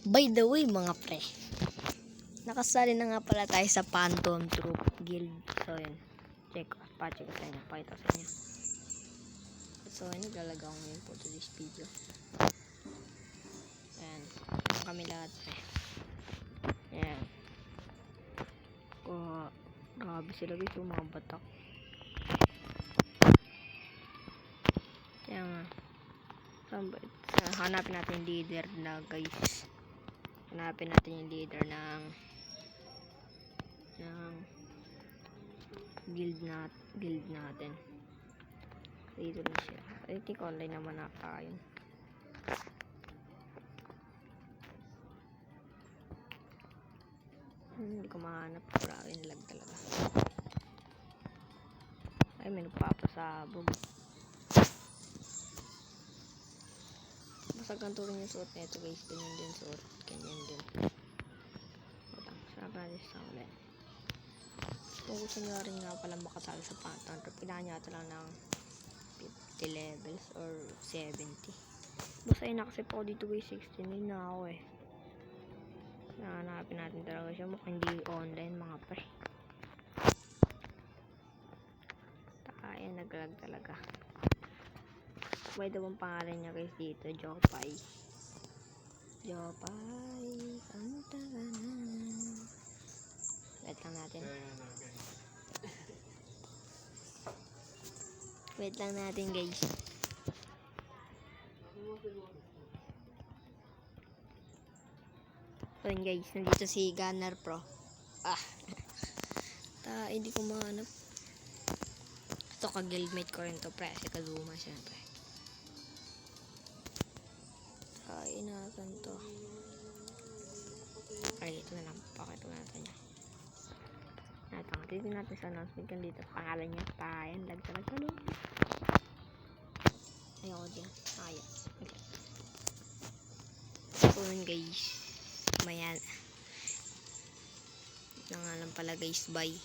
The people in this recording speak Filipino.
By the way mga pre, nakasali na nga pala tayo sa Phantom Troop Guild. So yun, check ko sa inyo, pakita ko sa inyo. So yun, naglalagay ko ngayon po to this video. Ayan, kami lahat pre. Ayan, grabe sila guys, yung mga batak. Kaya nga, hanapin natin yung leader na guys. Hanapin natin yung leader ng guild natin. Dito na siya. I think online naman nata yun. Hindi ko mahanap. Grabe yung lag talaga. Ay, may nagpapasabog. Basta ganito rin yung suot na ito guys. Ganyan din suot. Ganyan din. Sarap natin sa ulit. Kung gusto nyo rin nga pala makasali sa Phantom Troop, kailangan nyo ata lang ng 50 levels or 70. Basta inakasip ako dito guys, 16 na ako eh. Hanapin natin talaga siya. Mukhang hindi online mga pre. Ayan, naglag talaga. By the way, pangalan niya guys dito, Jopay. Jopay, kanta ka na. Wait lang natin. Wait lang natin guys. So yun guys, nandito si Gunner Pro. Hindi ko mahanap. Ito ka-guildmate ko rin to pre. Si Kazuma syempre. Inasan to. Ay, ito na lang. Pakita natin niya. Titignan natin sa announcement kan dito. Pangalan niya. Ayan, lag talaga no. Ayoko dyan. Ayan. Okay. So yun guys. Mayan. Ito nga lang pala guys. Bye.